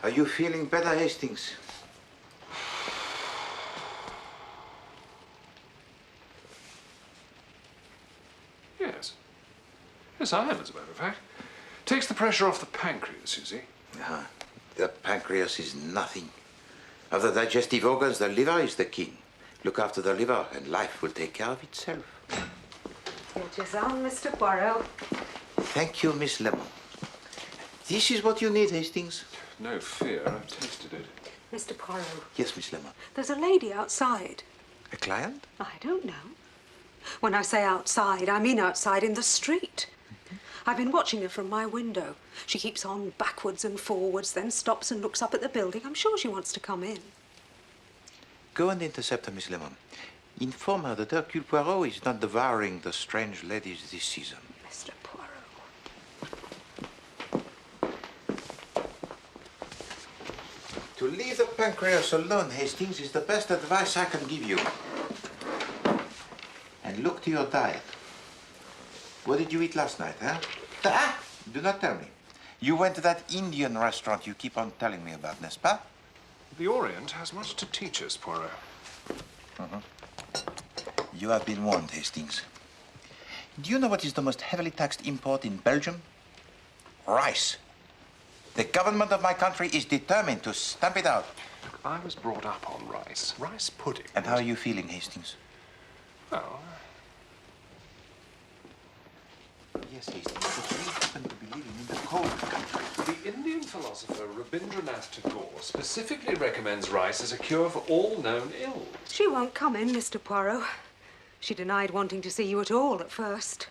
Are you feeling better, Hastings? Yes. Yes, I am, as a matter of fact. Takes the pressure off the pancreas, you see. The pancreas is nothing. Of the digestive organs, the liver is the king. Look after the liver, and life will take care of itself. It is on, Mr. Poirot. Thank you, Miss Lemon. This is what you need, Hastings. No fear, I've tasted it. Mr. Poirot. Yes, Miss Lemon. There's a lady outside. A client? I don't know. When I say outside, I mean outside in the street. I've been watching her from my window. She keeps on backwards and forwards, then stops and looks up at the building. I'm sure she wants to come in. Go and intercept her, Miss Lemon. Inform her that Hercule Poirot is not devouring the strange ladies this season. Mr. Poirot. To leave the pancreas alone, Hastings, is the best advice I can give you. And look to your diet. What did you eat last night, huh? Do not tell me. You went to that Indian restaurant you keep on telling me about, n'est-ce pas? The Orient has much to teach us, Poirot. You have been warned, Hastings. Do you know what is the most heavily taxed import in Belgium? Rice. The government of my country is determined to stamp it out. Look, I was brought up on rice. Rice pudding. And how are you feeling, Hastings? Well... Yes, Hastings, but we happen to be living in the cold country. The Indian philosopher Rabindranath Tagore specifically recommends rice as a cure for all known ills. She won't come in, Mr. Poirot. She denied wanting to see you at all at first.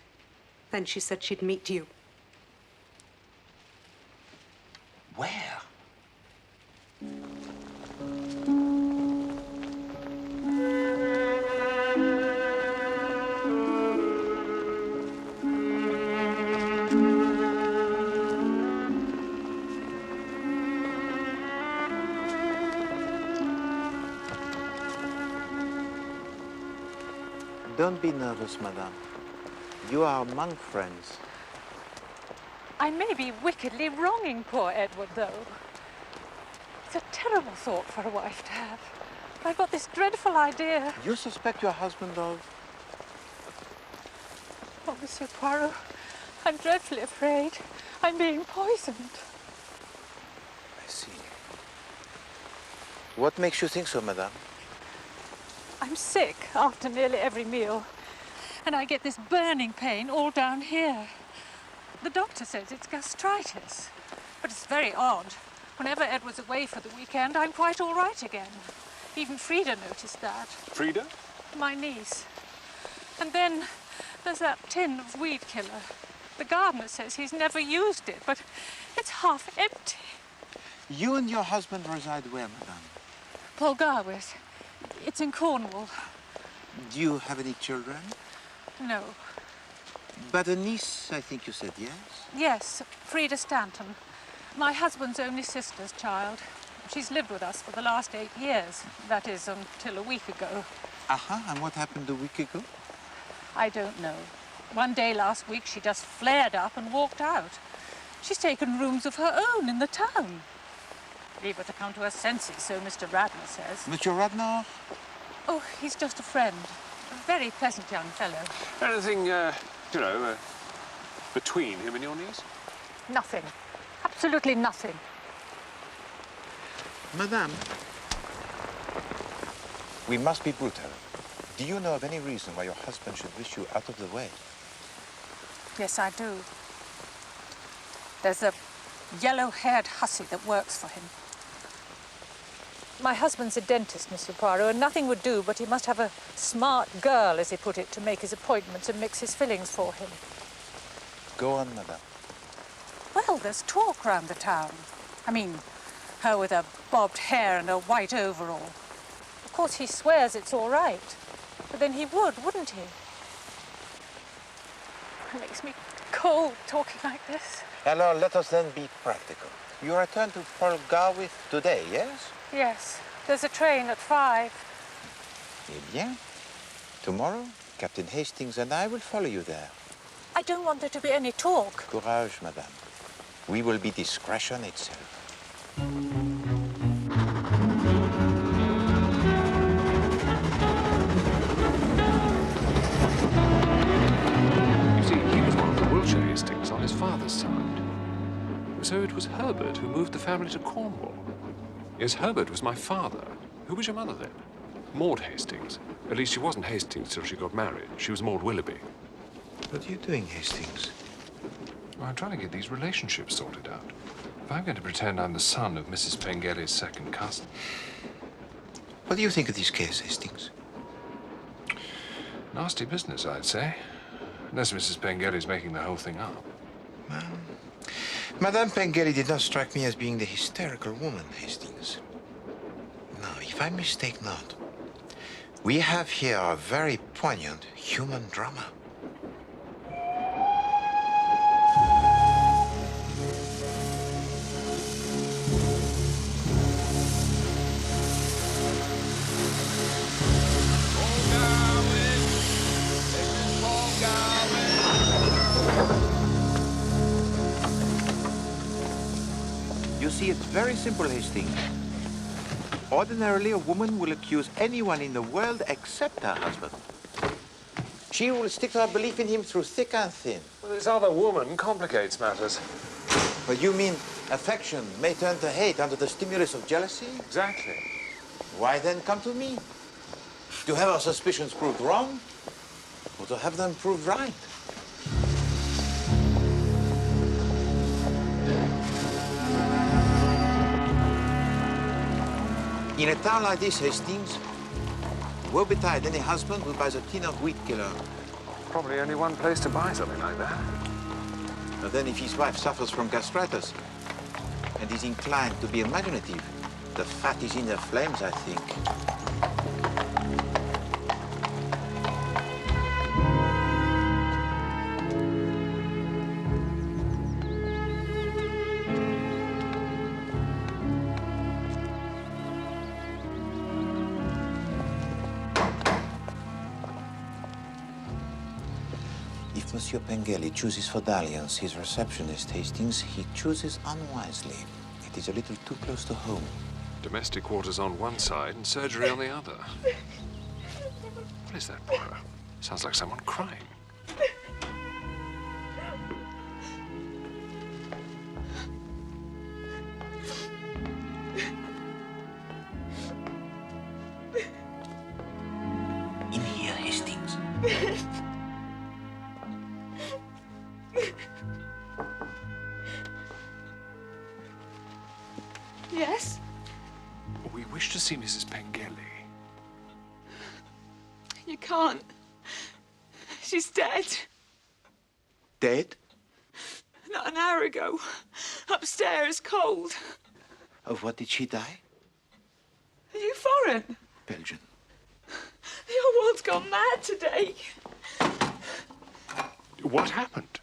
Then she said she'd meet you. Where? Don't be nervous, madame. You are among friends. I may be wickedly wronging poor Edward, though. It's a terrible thought for a wife to have. I've got this dreadful idea. You suspect your husband of? Oh, Monsieur Poirot, I'm dreadfully afraid I'm being poisoned. I see. What makes you think so, madame? I'm sick after nearly every meal, and I get this burning pain all down here. The doctor says it's gastritis, but it's very odd. Whenever Edward's away for the weekend, I'm quite all right again. Even Frida noticed that. Frida? My niece. And then there's that tin of weed killer. The gardener says he's never used it, but it's half empty. You and your husband reside where, madame? Polgarwith. It's in Cornwall. Do you have any children? No. But a niece, I think you said, yes? Yes, Frida Stanton. My husband's only sister's child. She's lived with us for the last 8 years. That is, until a week ago. And what happened a week ago? I don't know. One day last week, she just flared up and walked out. She's taken rooms of her own in the town. Leave her to come to her senses, so Mr. Radnor says. Mr. Radnor? Oh, he's just a friend. A very pleasant young fellow. Anything, between him and your niece? Nothing. Absolutely nothing. Madame, we must be brutal. Do you know of any reason why your husband should wish you out of the way? Yes, I do. There's a yellow-haired hussy that works for him. My husband's a dentist, Mr. Poirot, and nothing would do, but he must have a smart girl, as he put it, to make his appointments and mix his fillings for him. Go on, madame. Well, there's talk round the town. I mean, her with her bobbed hair and a white overall. Of course, he swears it's all right. But then he would, wouldn't he? It makes me cold talking like this. Alors, let us then be practical. You return to Polgarwith today, yes? Yes, there's a train at 5. Eh bien, tomorrow, Captain Hastings and I will follow you there. I don't want there to be any talk. Courage, madame. We will be discretion itself. So it was Herbert who moved the family to Cornwall. Yes, Herbert was my father. Who was your mother then? Maud Hastings. At least she wasn't Hastings till she got married. She was Maud Willoughby. What are you doing, Hastings? Well, I'm trying to get these relationships sorted out. If I'm going to pretend I'm the son of Mrs. Pengelly's second cousin. What do you think of this case, Hastings? Nasty business, I'd say. Unless Mrs. Pengelly's making the whole thing up. Madame Pengelly did not strike me as being the hysterical woman, Hastings. No, if I mistake not, we have here a very poignant human drama. You see, it's very simple, Hastings. Ordinarily, a woman will accuse anyone in the world except her husband. She will stick to her belief in him through thick and thin. Well, this other woman complicates matters. But you mean affection may turn to hate under the stimulus of jealousy? Exactly. Why then come to me? To have our suspicions proved wrong, or to have them proved right? In a town like this, Hastings, woe betide any husband who buys a tin of wheat killer. Probably only one place to buy something like that. But then if his wife suffers from gastritis and is inclined to be imaginative, the fat is in the flames, I think. If Monsieur Pengelly chooses for dalliance his receptionist, Hastings, he chooses unwisely. It is a little too close to home. Domestic quarters on one side and surgery on the other. What is that, Poirot? Sounds like someone crying. In here, Hastings. Yes? We wish to see Mrs. Pengelly. You can't. She's dead. Dead? Not an hour ago. Upstairs, cold. Of what did she die? Are you foreign? Belgian. The whole world's gone mad today. What happened?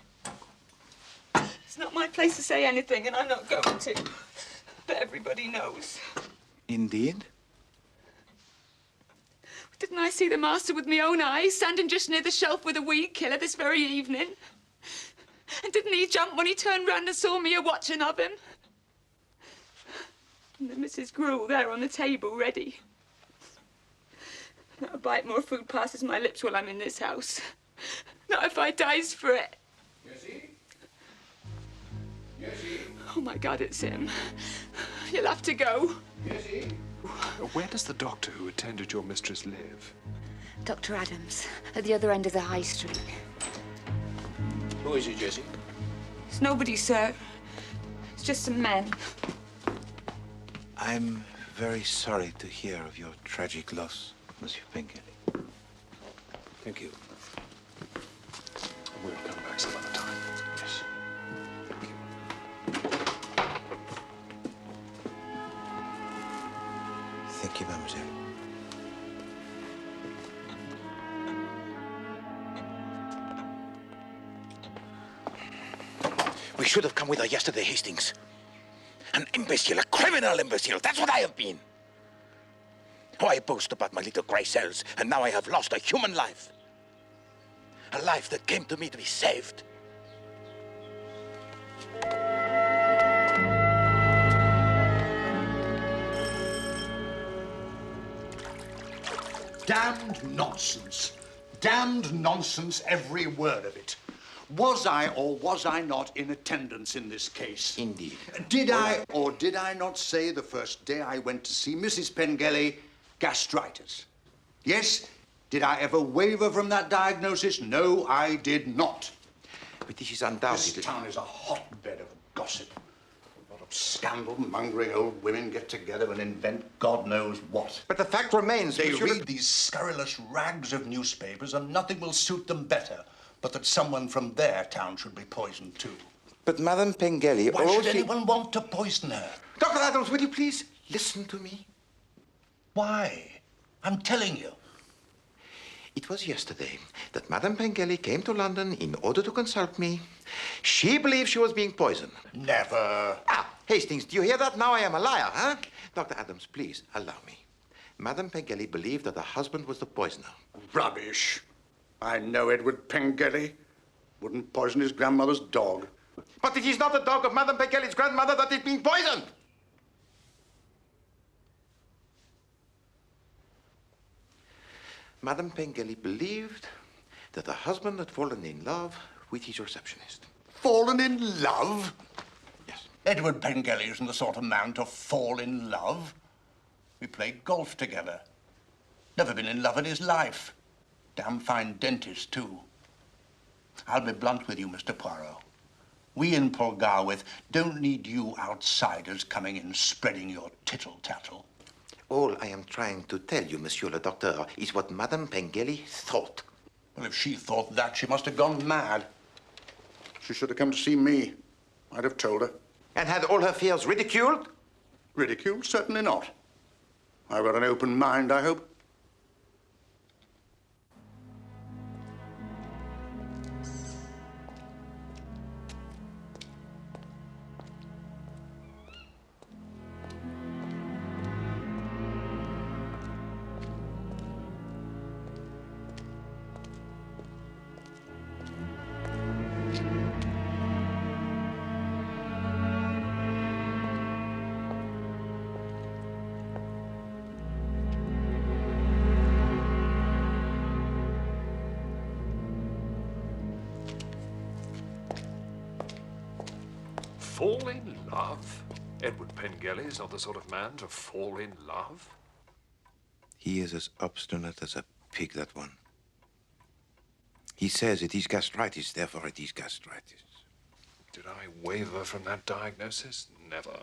It's not my place to say anything, and I'm not going to. But everybody knows. Indeed? Didn't I see the master with my own eyes, standing just near the shelf with a weed killer this very evening? And didn't he jump when he turned round and saw me a-watching of him? And the Mrs. Gruel there on the table, ready. Not a bite more food passes my lips while I'm in this house. Not if I dies for it. Jessie? Jessie? Oh, my God, it's him. You'll have to go. Jessie? Where does the doctor who attended your mistress live? Dr. Adams, at the other end of the high street. Who is it, Jessie? It's nobody, sir. It's just some men. I'm very sorry to hear of your tragic loss, Monsieur Pengelly. Thank you. We'll come back some other time. Yes. Thank you. Thank you, mademoiselle. We should have come with her yesterday, Hastings. An imbecile, a criminal imbecile. That's what I have been. Oh, I boast about my little grey cells, and now I have lost a human life. A life that came to me to be saved. Damned nonsense. Damned nonsense, every word of it. Was I or was I not in attendance in this case? Indeed. Did I or did I not say the first day I went to see Mrs. Pengelly, gastritis? Yes? Did I ever waver from that diagnosis? No, I did not. But this is undoubtedly... This town is a hotbed of gossip. A lot of scandal-mongering old women get together and invent God knows what. But the fact remains... They Monsieur read these scurrilous rags of newspapers and nothing will suit them better but that someone from their town should be poisoned too. But Madame Pengelly... Why should anyone want to poison her? Dr. Adams, will you please listen to me? Why? I'm telling you. It was yesterday that Madame Pengelly came to London in order to consult me. She believed she was being poisoned. Never. Ah, Hastings, do you hear that? Now I am a liar, huh? Dr. Adams, please, allow me. Madame Pengelly believed that her husband was the poisoner. Rubbish. I know Edward Pengelly. Wouldn't poison his grandmother's dog. But it is not the dog of Madame Pengelly's grandmother that is being poisoned. Madame Pengelly believed that her husband had fallen in love with his receptionist. Fallen in love? Yes. Edward Pengelly isn't the sort of man to fall in love. We played golf together. Never been in love in his life. Damn fine dentist, too. I'll be blunt with you, Mr. Poirot. We in Polgarwith don't need you outsiders coming in spreading your tittle-tattle. All I am trying to tell you, Monsieur le Docteur, is what Madame Pengelly thought. Well, if she thought that, she must have gone mad. She should have come to see me. I'd have told her. And had all her fears ridiculed? Ridiculed? Certainly not. I've got an open mind, I hope. Fall in love? Edward Pengelly is not the sort of man to fall in love. He is as obstinate as a pig, that one. He says it is gastritis, therefore it is gastritis. Did I waver from that diagnosis? Never.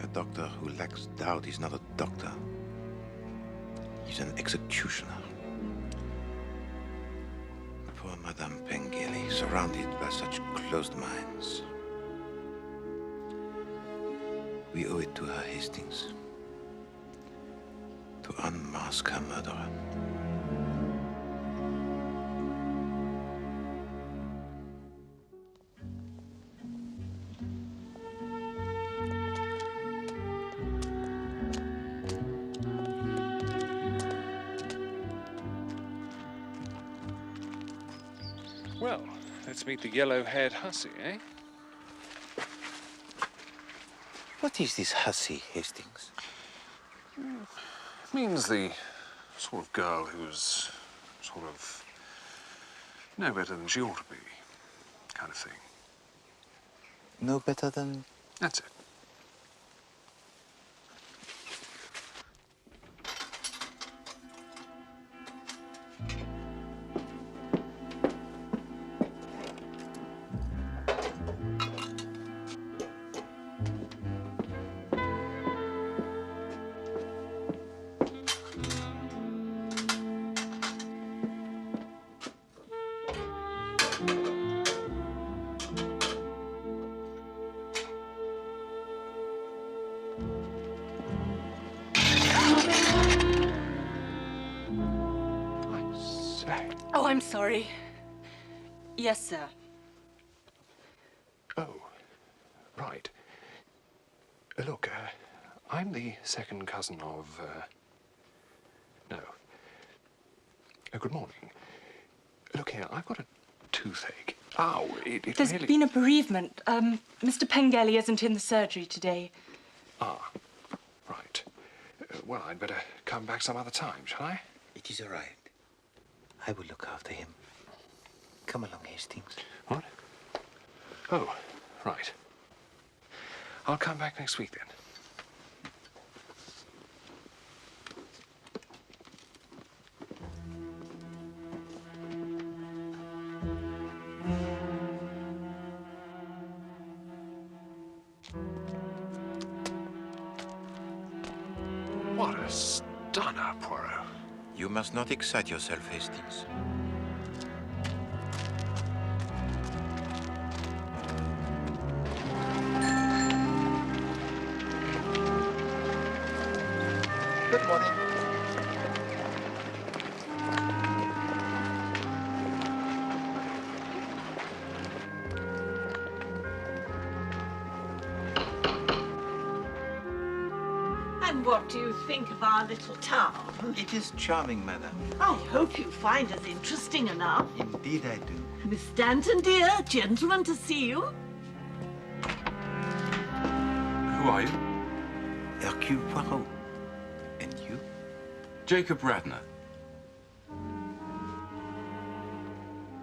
A doctor who lacks doubt is not a doctor. He's an executioner. Poor Madame Pengelly, surrounded by such closed minds. We owe it to her, Hastings, to unmask her murderer. Well, let's meet the yellow-haired hussy, eh? What is this hussy, Hastings? Means the sort of girl who's sort of no better than she ought to be, kind of thing. No better than... That's it. Oh, I'm sorry. Yes, sir. Oh, right. Look, I'm the second cousin of, no. Good morning. Look here, I've got a toothache. Ow, it There's really... been a bereavement. Mr. Pengelly isn't in the surgery today. Ah, right. Well, I'd better come back some other time, shall I? It is all right. I will look after him. Come along, Hastings. What? Oh, right. I'll come back next week then. What a stunner, Poirot. You must not excite yourself, Hastings. Good morning. And what do you think of our little town? It is charming, madam. I hope you find us interesting enough. Indeed I do. Miss Stanton, dear, gentlemen to see you. Who are you? Hercule Poirot. And you? Jacob Radnor.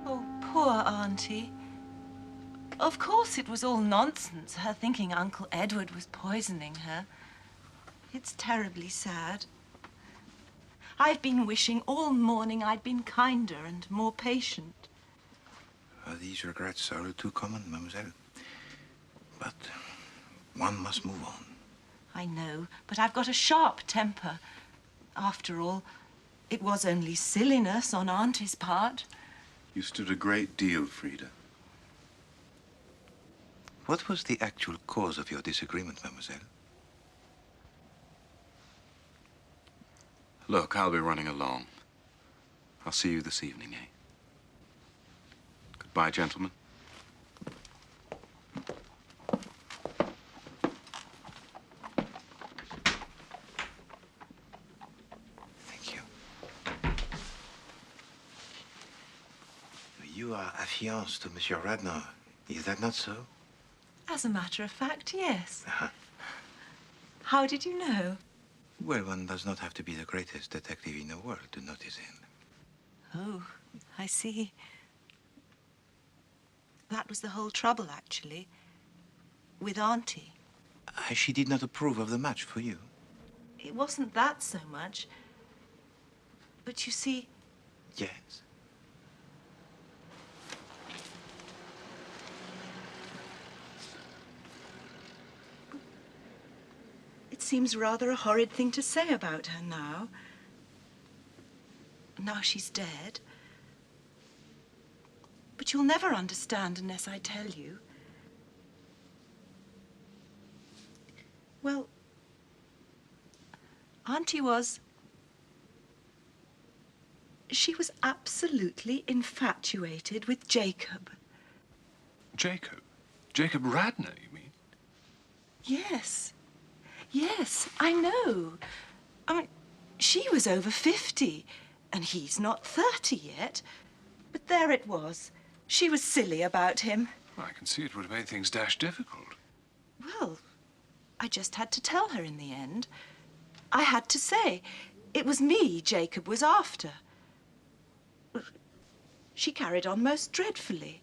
Oh, poor Auntie. Of course it was all nonsense, her thinking Uncle Edward was poisoning her. It's terribly sad. I've been wishing all morning I'd been kinder and more patient. These regrets are all too common, mademoiselle. But one must move on. I know, but I've got a sharp temper. After all, it was only silliness on Auntie's part. You stood a great deal, Frida. What was the actual cause of your disagreement, mademoiselle? Look, I'll be running along. I'll see you this evening, eh? Goodbye, gentlemen. Thank you. You are affianced to Monsieur Radnor. Is that not so? As a matter of fact, yes. Uh-huh. How did you know? Well, one does not have to be the greatest detective in the world to notice him. Oh, I see. That was the whole trouble, actually, with Auntie. She did not approve of the match for you. It wasn't that so much. But you see, Yes. it seems rather a horrid thing to say about her now. Now she's dead. But you'll never understand unless I tell you. Well, Auntie was... She was absolutely infatuated with Jacob. Jacob? Jacob Radnor, you mean? Yes. Yes, I know. I mean, she was over 50, and he's not 30 yet. But there it was. She was silly about him. Well, I can see it would have made things dash difficult. Well, I just had to tell her in the end. I had to say, it was me Jacob was after. She carried on most dreadfully.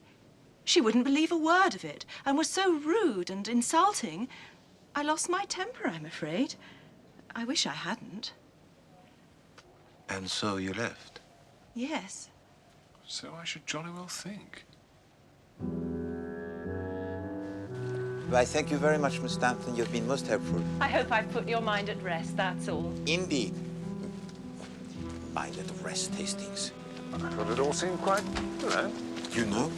She wouldn't believe a word of it, and was so rude and insulting, I lost my temper, I'm afraid. I wish I hadn't. And so you left? Yes. So I should jolly well think. Why, thank you very much, Miss Stanton. You've been most helpful. I hope I've put your mind at rest, that's all. Indeed. Mind at rest, Hastings. I thought it all seemed quite, you know. You know?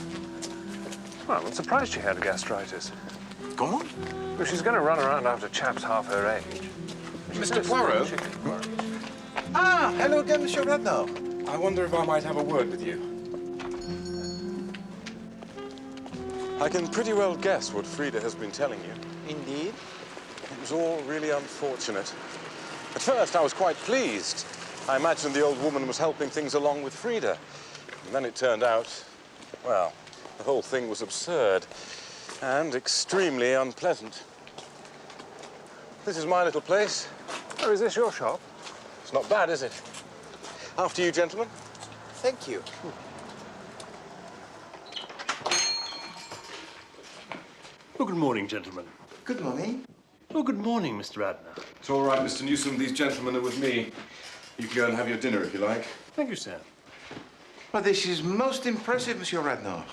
Well, I'm surprised she had gastritis. Come on. Well, she's going to run around after chaps half her age. Mr. Poirot? Ah, hello again, Monsieur Radnor. I wonder if I might have a word with you. I can pretty well guess what Frida has been telling you. Indeed. It was all really unfortunate. At first, I was quite pleased. I imagined the old woman was helping things along with Frida. And then it turned out, well, the whole thing was absurd and extremely unpleasant. This is my little place. Oh, is this your shop? It's not bad, is it? After you, gentlemen. Thank you. Oh, good morning, gentlemen. Good morning. Oh, good morning, Mr. Radnor. It's all right, Mr. Newsom. These gentlemen are with me. You can go and have your dinner if you like. Thank you, sir. Well, this is most impressive, Monsieur Radnor.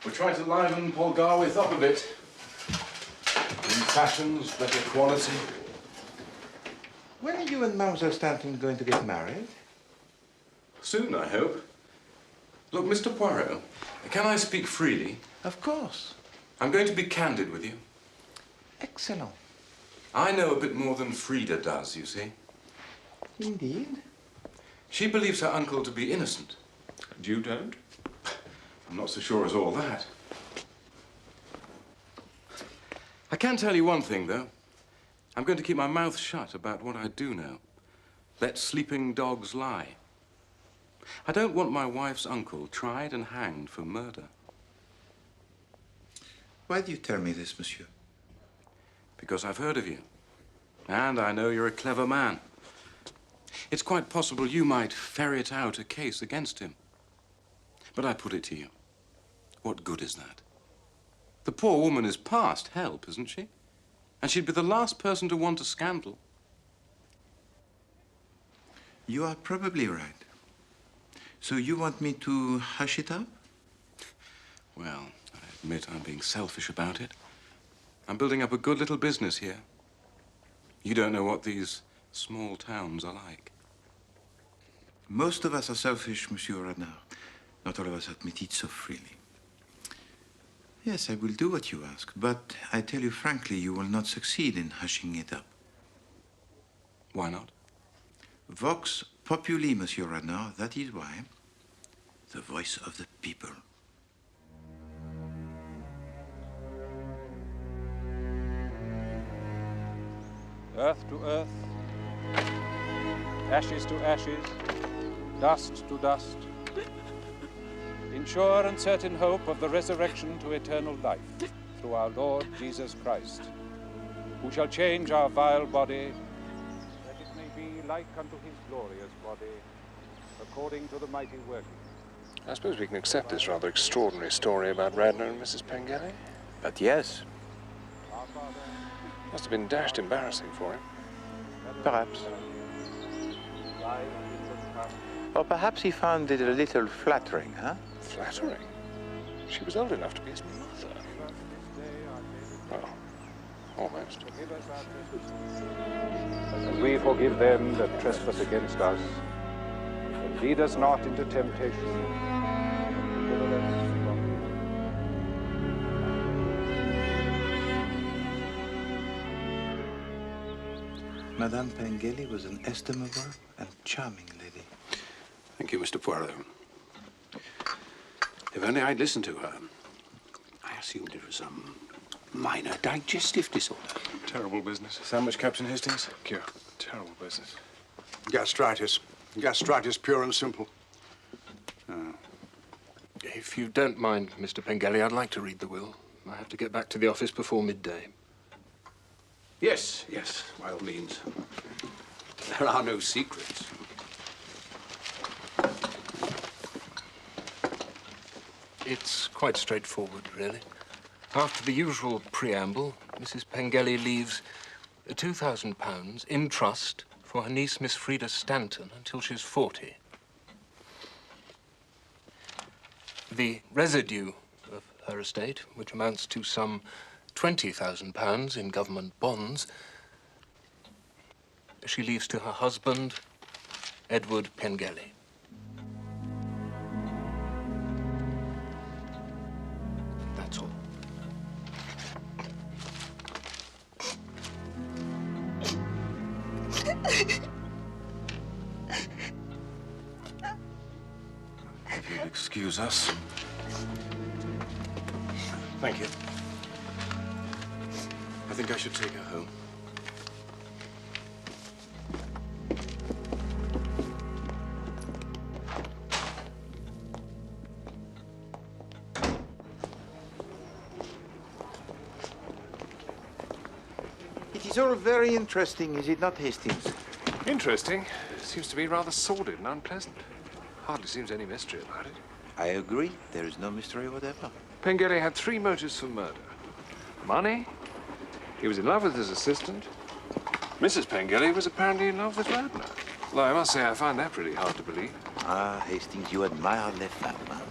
We're trying to liven Paul Garwith up a bit. New fashions, better quality. When are you and Mademoiselle Stanton going to get married? Soon, I hope. Look, Mr. Poirot, can I speak freely? Of course. I'm going to be candid with you. Excellent. I know a bit more than Frida does, you see. Indeed. She believes her uncle to be innocent. And you don't? I'm not so sure as all that. I can tell you one thing, though. I'm going to keep my mouth shut about what I do know. Let sleeping dogs lie. I don't want my wife's uncle tried and hanged for murder. Why do you tell me this, monsieur? Because I've heard of you. And I know you're a clever man. It's quite possible you might ferret out a case against him. But I put it to you. What good is that? The poor woman is past help, isn't she? And she'd be the last person to want a scandal. You are probably right. So you want me to hush it up? Well, I admit I'm being selfish about it. I'm building up a good little business here. You don't know what these small towns are like. Most of us are selfish, Monsieur Radnor. Not all of us admit it so freely. Yes, I will do what you ask, but I tell you frankly, you will not succeed in hushing it up. Why not? Vox populi, Monsieur Radnor, that is why. The voice of the people. Earth to earth, ashes to ashes, dust to dust, in sure and certain hope of the resurrection to eternal life through our Lord Jesus Christ, who shall change our vile body, that it may be like unto his glorious body, according to the mighty working. I suppose we can accept this rather extraordinary story about Radnor and Mrs. Pengelly. But yes. Must have been dashed embarrassing for him. Perhaps. Or perhaps he found it a little flattering, huh? Flattering? She was old enough to be his mother. Well, almost. And we forgive them that trespass against us. And lead us not into temptation. Deliver us from evil. Madame Pengelly was an estimable and charming lady. Thank you, Mr. Poirot. If only I'd listened to her. I assumed it was some minor digestive disorder. Terrible business. Is that much, Captain Hastings? Cure. Terrible business. Gastritis. Gastritis, pure and simple. If you don't mind, Mr. Pengelly, I'd like to read the will. I have to get back to the office before midday. Yes, yes, by all means. There are no secrets. It's quite straightforward, really. After the usual preamble, Mrs. Pengelly leaves £2,000 in trust for her niece, Miss Frida Stanton, until she's 40. The residue of her estate, which amounts to some £20,000 in government bonds, she leaves to her husband, Edward Pengelly. That's all. If you'll excuse us. Thank you. I think I should take her home. It is all very interesting, is it not, Hastings? Interesting. Seems to be rather sordid and unpleasant. Hardly seems any mystery about it. I agree. There is no mystery whatever. Pengelly had 3 motives for murder. money. He was in love with his assistant. Mrs. Pengelly was apparently in love with Radner. Well, I must say I find that pretty hard to believe. Ah, Hastings, you admire les femmes.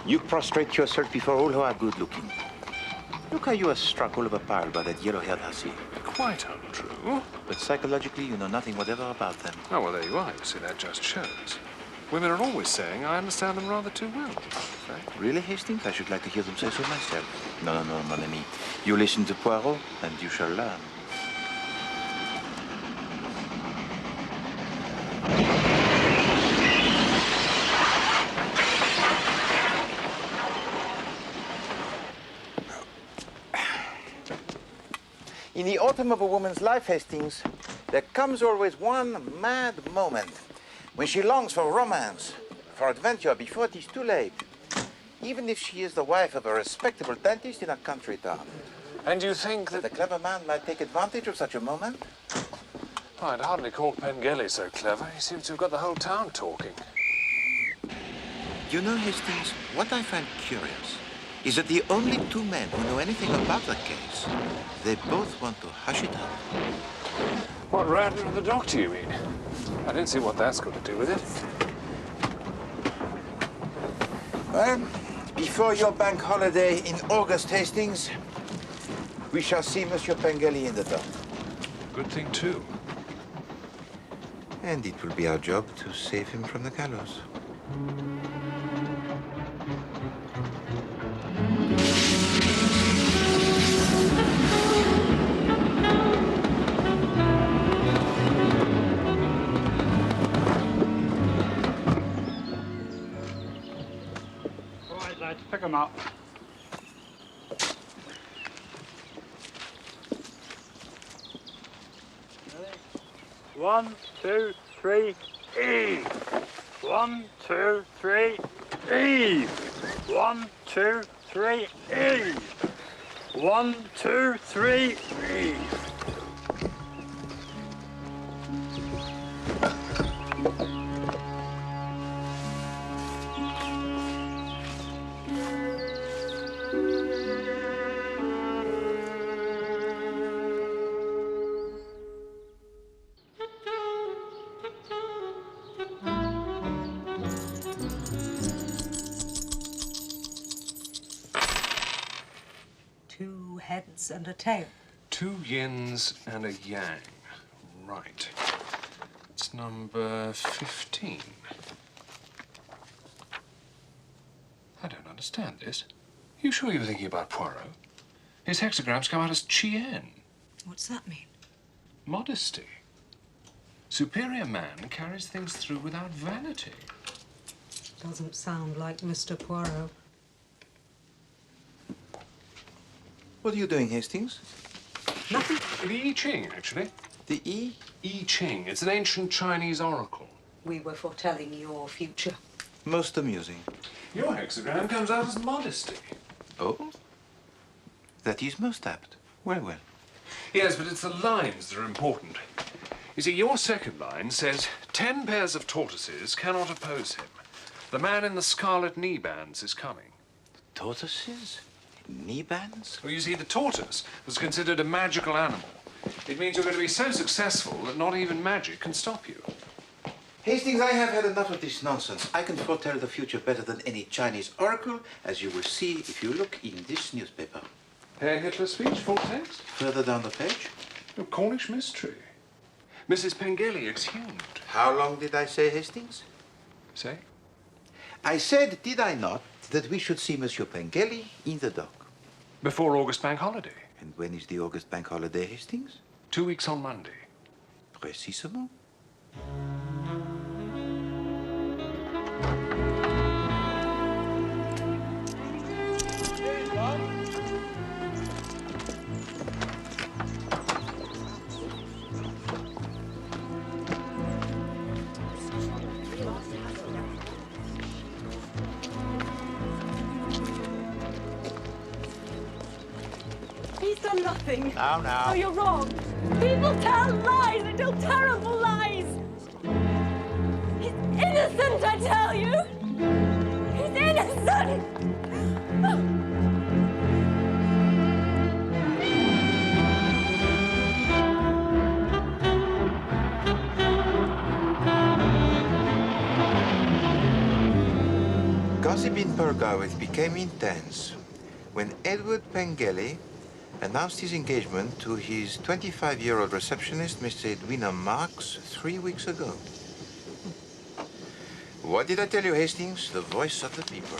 You prostrate yourself before all who are good-looking. Look how you are struck all of a pile by that yellow-haired hussy. Quite untrue. But psychologically, you know nothing whatever about them. Oh, well, there you are. You see, that just shows. Women are always saying I understand them rather too well. Really, Hastings? I should like to hear them say so myself. No, mon ami. You listen to Poirot, and you shall learn. In the autumn of a woman's life, Hastings, there comes always one mad moment when she longs for romance, for adventure before it is too late, even if she is the wife of a respectable dentist in a country town. And you think that... The clever man might take advantage of such a moment? Oh, I'd hardly call Pengelly so clever. He seems to have got the whole town talking. You know, Hastings, what I find curious is that the only two men who know anything about the case, they both want to hush it up. What, Radner and the doctor, you mean? I don't see what that's got to do with it. Well, before your bank holiday in August, Hastings, we shall see Monsieur Pengelly in the dock. Good thing, too. And it will be our job to save him from the gallows. Let's pick them up. Ready? 1, 2, 3, E. 1, 2, 3, E. 1, 2, 3, E. 1, 2, 3, E. Two heads and a tail. 2 yins and a yang. Right. It's number 15. I don't understand this. You sure you were thinking about Poirot? His hexagrams come out as chien. What's that mean? Modesty. Superior man carries things through without vanity. Doesn't sound like Mr. Poirot. What are you doing, Hastings? Nothing. The I Ching, actually. The I? I Ching. It's an ancient Chinese oracle. We were foretelling your future. Most amusing. Your hexagram comes out as modesty. Oh? That is most apt. Well, well. Yes, but it's the lines that are important. You see, your second line says, 10 pairs of tortoises cannot oppose him. The man in the scarlet knee bands is coming. Tortoises? Knee bands? Well, you see, the tortoise was considered a magical animal. It means you're going to be so successful that not even magic can stop you. Hastings, I have had enough of this nonsense. I can foretell the future better than any Chinese oracle, as you will see if you look in this newspaper. Herr Hitler's speech, full text? Further down the page. A Cornish Mystery. Mrs. Pengelly exhumed. How long did I say, Hastings? Say? I said, did I not, that we should see Monsieur Pengelly in the dock. Before August Bank Holiday. And when is the August Bank Holiday, Hastings? 2 weeks on Monday. Précisément. He's done nothing. Now. Oh, you're wrong. People tell lies. They tell terrible lies. He's innocent, I tell you. He's innocent. gossip in Pergawith became intense when Edward Pengelly announced his engagement to his 25-year-old receptionist, Miss Edwina Marks, 3 weeks ago. What did I tell you, Hastings? The voice of the people.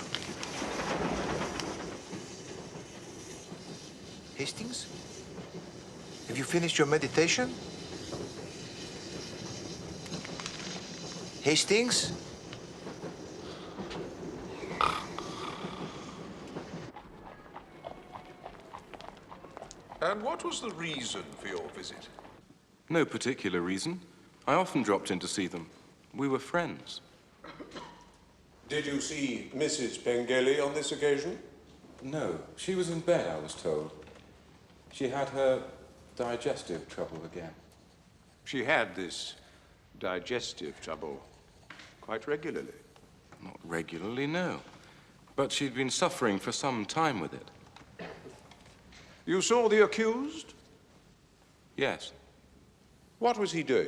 Hastings? Have you finished your meditation? Hastings? And what was the reason for your visit? No particular reason. I often dropped in to see them. We were friends. Did you see Mrs. Pengelly on this occasion? No, she was in bed, I was told. She had her digestive trouble again. She had this digestive trouble quite regularly. Not regularly, no. But she'd been suffering for some time with it. You saw the accused? Yes. What was he doing?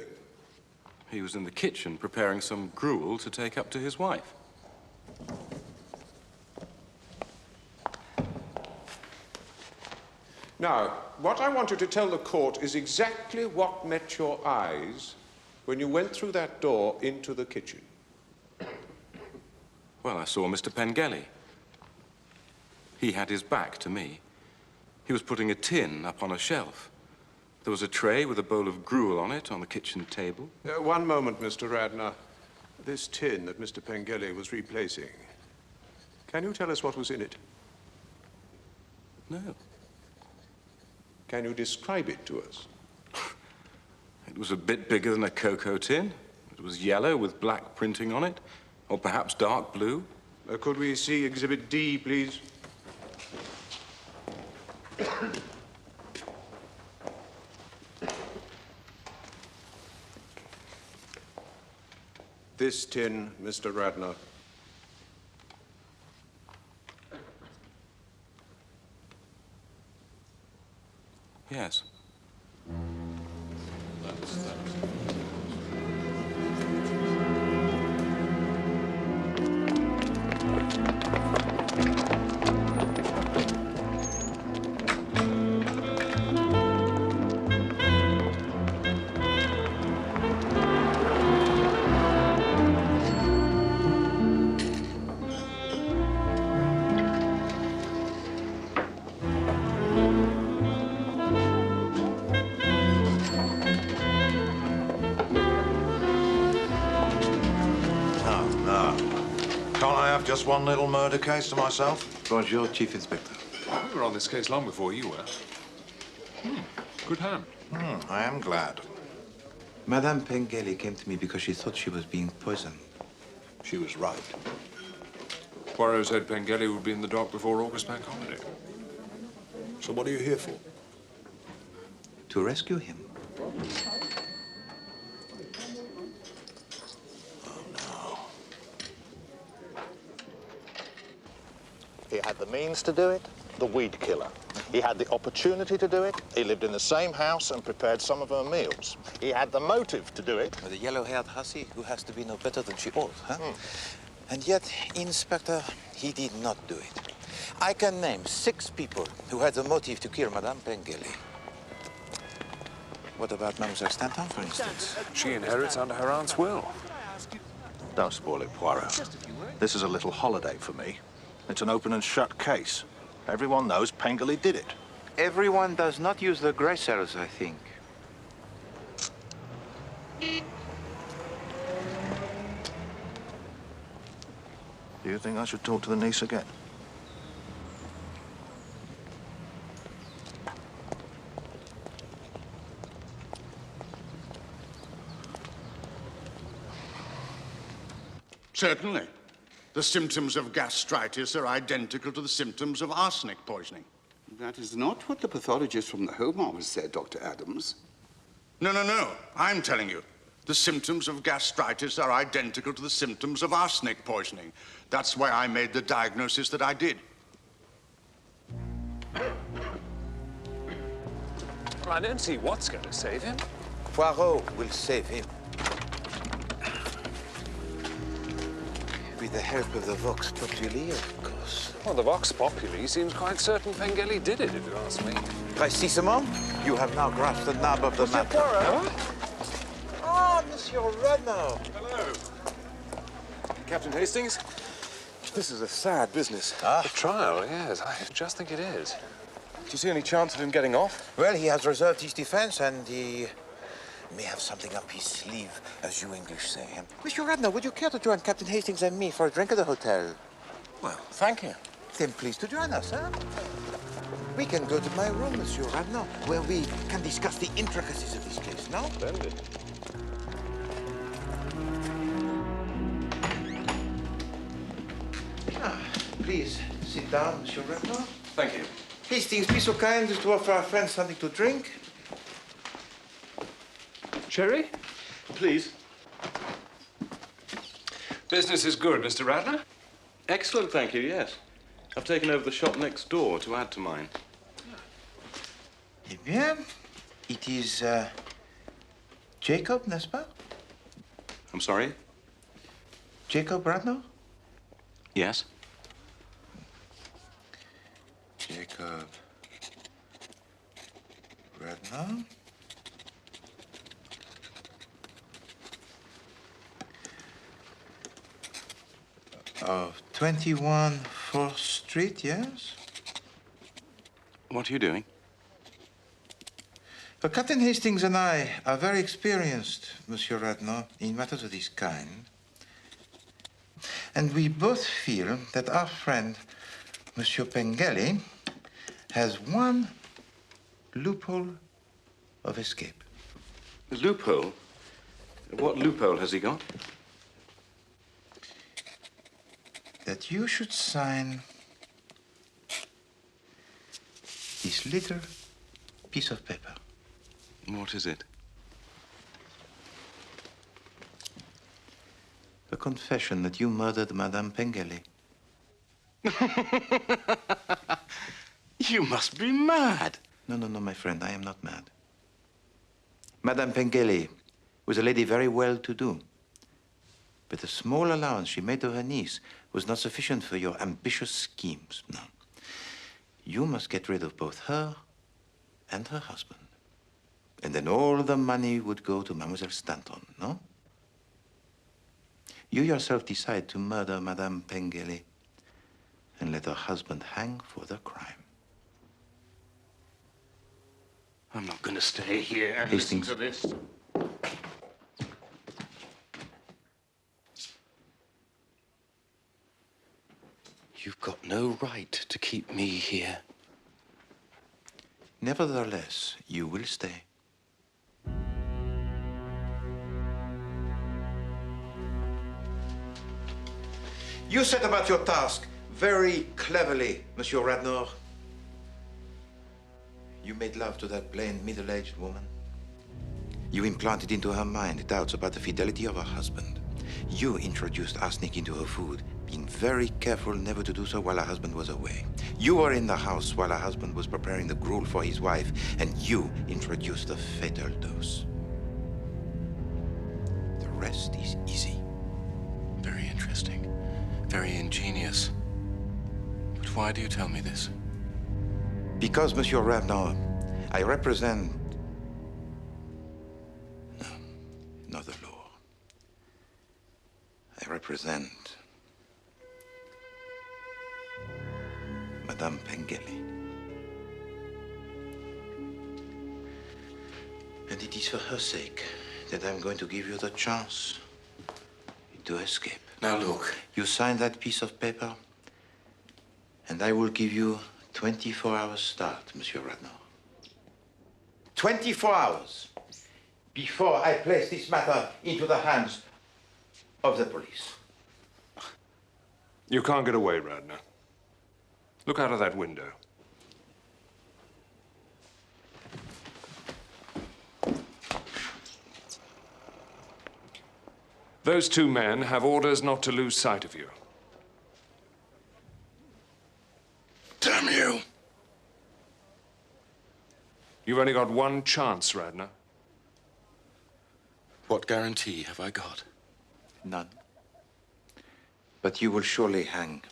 He was in the kitchen preparing some gruel to take up to his wife. Now, what I want you to tell the court is exactly what met your eyes when you went through that door into the kitchen. Well, I saw Mr. Pengelly. He had his back to me. He was putting a tin up on a shelf. There was a tray with a bowl of gruel on it on the kitchen table. One moment, Mr. Radnor. This tin that Mr. Pengelly was replacing, can you tell us what was in it? No. Can you describe it to us? It was a bit bigger than a cocoa tin. It was yellow with black printing on it, or perhaps dark blue. Could we see Exhibit D, please? This tin, Mr. Radnor. Yes. Just one little murder case to myself? Bonjour, Chief Inspector. We were on this case long before you were. Good hand. I am glad. Madame Pengelly came to me because she thought she was being poisoned. She was right. Poirot said Pengelly would be in the dock before August Bank holiday. So what are you here for? To rescue him. He had the means to do it, the weed killer. He had the opportunity to do it. He lived in the same house and prepared some of her meals. He had the motive to do it. The yellow-haired hussy who has to be no better than she ought, huh? And yet, Inspector, he did not do it. I can name 6 people who had the motive to kill Madame Pengelly. What about Mademoiselle Stanton, for instance? She inherits under her aunt's will. Don't spoil it, Poirot. This is a little holiday for me. It's an open and shut case. Everyone knows Pengelly did it. Everyone does not use the grey cells, I think. Do you think I should talk to the niece again? Certainly. The symptoms of gastritis are identical to the symptoms of arsenic poisoning. That is not what the pathologist from the Home Office said, Dr. Adams. No. I'm telling you. The symptoms of gastritis are identical to the symptoms of arsenic poisoning. That's why I made the diagnosis that I did. Well, I don't see what's going to save him. Poirot will save him. with the help of the Vox Populi, of course. Well, the Vox Populi seems quite certain Pengelly did it, if you ask me. Précisément, you have now grasped the nub of the matter. Poirot? Ah, Monsieur Renard. Hello. Captain Hastings? This is a sad business. The trial, yes. I just think it is. Do you see any chance of him getting off? Well, he has reserved his defense, and he may have something up his sleeve, as you English say. Monsieur Radnor, would you care to join Captain Hastings and me for a drink at the hotel? Well, thank you. Then please to join us, huh? We can go to my room, Monsieur Radnor, where we can discuss the intricacies of this case, no? Splendid. Please, sit down, Monsieur Radnor. Thank you. Hastings, be so kind as to offer our friends something to drink. Sherry? Please. Business is good, Mr. Radnor. Excellent, thank you, yes. I've taken over the shop next door to add to mine. Eh bien, it is Jacob, n'est-ce pas? I'm sorry? Jacob Radnor? Yes. Jacob Radnor. Of 21 4th Street, yes? What are you doing? Well, Captain Hastings and I are very experienced, Monsieur Radnor, in matters of this kind. And we both feel that our friend, Monsieur Pengelly, has one loophole of escape. A loophole? What loophole has he got? That you should sign this little piece of paper. What is it? A confession that you murdered Madame Pengelly. You must be mad. No, my friend, I am not mad. Madame Pengelly was a lady very well-to-do. But the small allowance she made to her niece was not sufficient for your ambitious schemes, no. You must get rid of both her and her husband. And then all the money would go to Mademoiselle Stanton, no? You yourself decide to murder Madame Pengelly and let her husband hang for the crime. I'm not going to stay here and Hastings. listen to this. You've got no right to keep me here. Nevertheless, you will stay. You set about your task very cleverly, Monsieur Radnor. You made love to that plain, middle-aged woman. You implanted into her mind doubts about the fidelity of her husband. You introduced arsenic into her food, being very careful never to do so while her husband was away. You were in the house while her husband was preparing the gruel for his wife, and you introduced the fatal dose. The rest is easy. Very interesting. Very ingenious. But why do you tell me this? Because, Monsieur Radnor, I represent... No, not the law. I represent... Madame Pengelly. And it is for her sake that I'm going to give you the chance to escape. Now look. You sign that piece of paper, and I will give you 24 hours start, Monsieur Radnor. 24 hours before I place this matter into the hands of the police. You can't get away, Radnor. Look out of that window. Those two men have orders not to lose sight of you. Damn you! You've only got one chance, Radnor. What guarantee have I got? None. But you will surely hang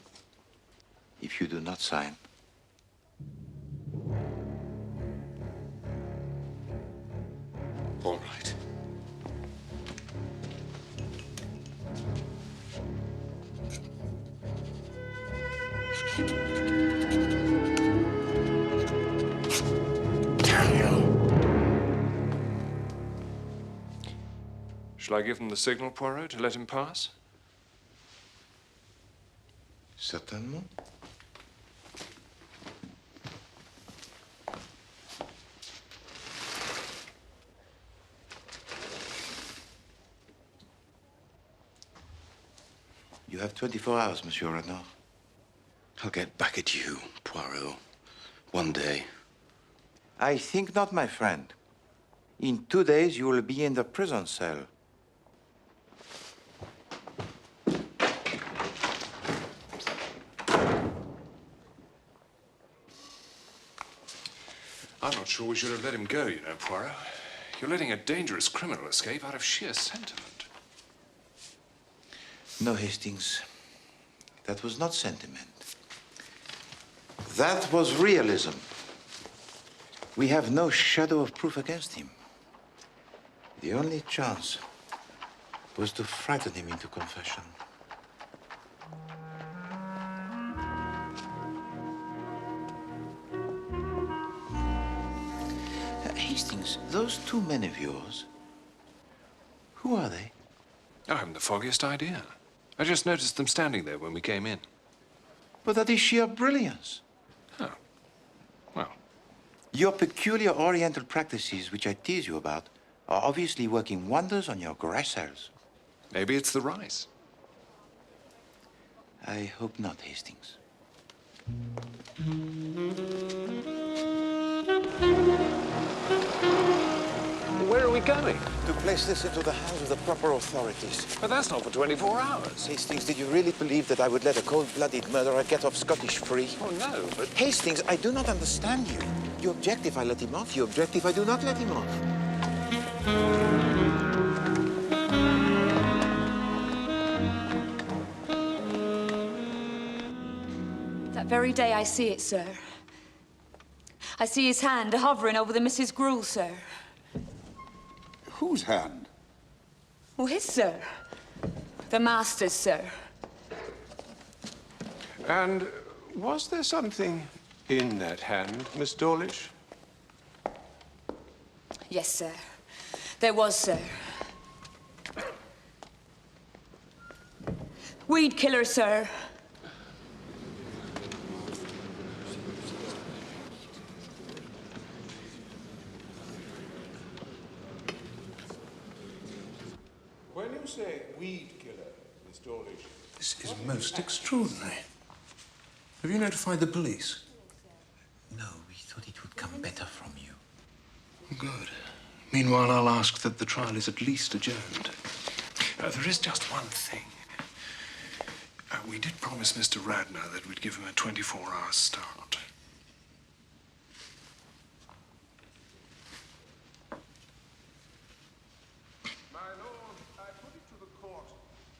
if you do not sign. All right. Shall I give them the signal, Poirot, to let him pass? Certainement. You have 24 hours, Monsieur Renard. I'll get back at you, Poirot. One day. I think not, my friend. In 2 days, you will be in the prison cell. I'm not sure we should have let him go, you know, Poirot. You're letting a dangerous criminal escape out of sheer sentiment. No, Hastings. That was not sentiment. That was realism. We have no shadow of proof against him. The only chance was to frighten him into confession. Hastings, those two men of yours, who are they? I haven't the foggiest idea. I just noticed them standing there when we came in. But that is sheer brilliance. Oh. Well. Your peculiar Oriental practices, which I tease you about, are obviously working wonders on your grass cells. Maybe it's the rice. I hope not, Hastings. Where are we going? To place this into the hands of the proper authorities. But that's not for 24 hours. Hastings, did you really believe that I would let a cold-blooded murderer get off Scottish free? Oh, no, but... Hastings, I do not understand you. You object if I let him off. You object if I do not let him off. That very day I see it, sir. I see his hand hovering over the Mrs. Gruel, sir. Whose hand? Well, his, sir. The master's, sir. And was there something in that hand, Miss Dawlish? Yes, sir. There was, sir. Weed killer, sir. When you say weed killer, Miss Dawlish... This is most extraordinary. Have you notified the police? No, we thought it would come better from you. Good. Meanwhile, I'll ask that the trial is at least adjourned. There is just one thing. We did promise Mr. Radner that we'd give him a 24-hour start. My lord, I put it to the court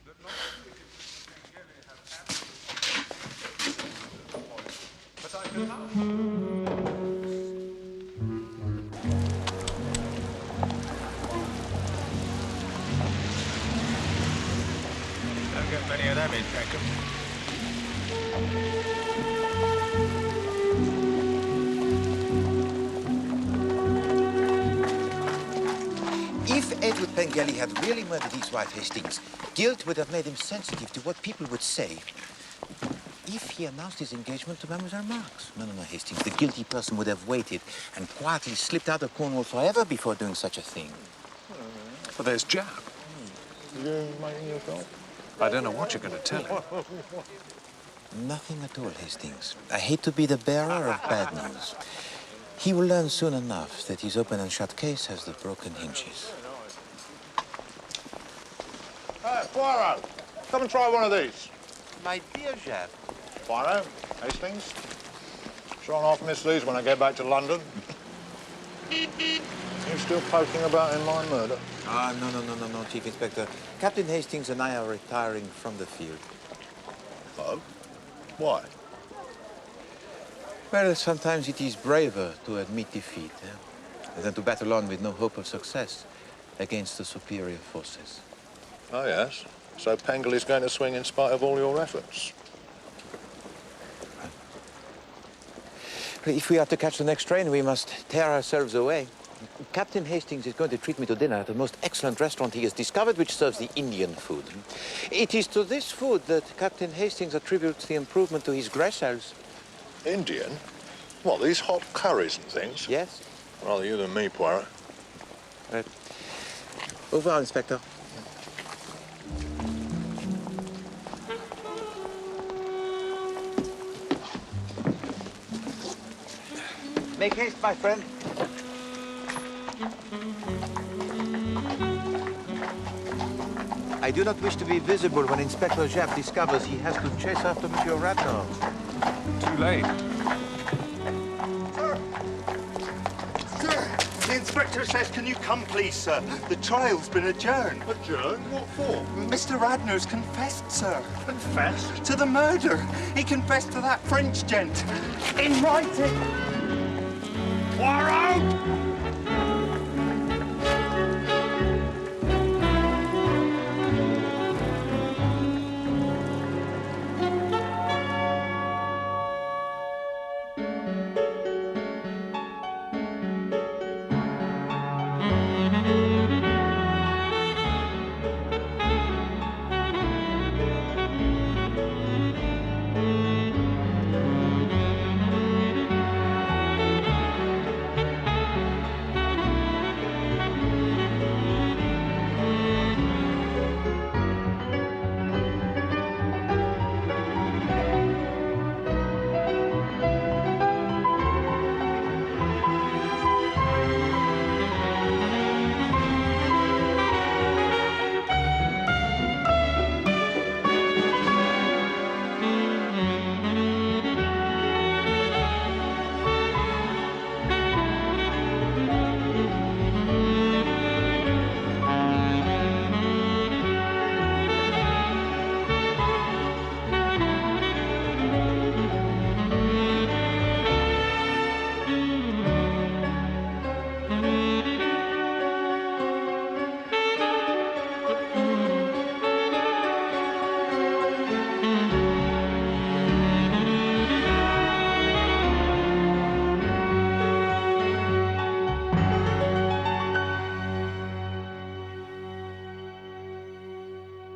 that not only did Mrs. Pengelly have absolute but I can now... Don't get many of them in Peckham. If Edward Pengelly had really murdered his wife, Hastings, guilt would have made him sensitive to what people would say if he announced his engagement to Mademoiselle Marx. No, Hastings. The guilty person would have waited and quietly slipped out of Cornwall forever before doing such a thing. But there's Jab. You making yourself? I don't know what you're going to tell him. Nothing at all, Hastings. I hate to be the bearer of bad news. He will learn soon enough that his open and shut case has the broken hinges. Hey, Poirot, come and try one of these. My dear Jab. Poirot, Hastings. Showing off Miss Lees when I get back to London. You still poking about in my murder? Ah, no, Chief Inspector. Captain Hastings and I are retiring from the field. foe. Why? Well, sometimes it is braver to admit defeat than to battle on with no hope of success against the superior forces. Oh, yes. So Pengale's going to swing in spite of all your efforts. If we are to catch the next train, we must tear ourselves away. Captain Hastings is going to treat me to dinner at the most excellent restaurant he has discovered, which serves the Indian food. It is to this food that Captain Hastings attributes the improvement to his Greycells. Indian? What, these hot curries and things? Yes. Rather you than me, Poirot. Right. Au revoir, Inspector. Make haste, my friend. I do not wish to be visible when Inspector Japp discovers he has to chase after Monsieur Radnor. Too late. Sir, the inspector says, can you come, please, sir? The trial's been adjourned. Adjourned? What for? Mr. Radnor's confessed, sir. Confessed? To the murder. He confessed to that French gent. In writing. Poirot!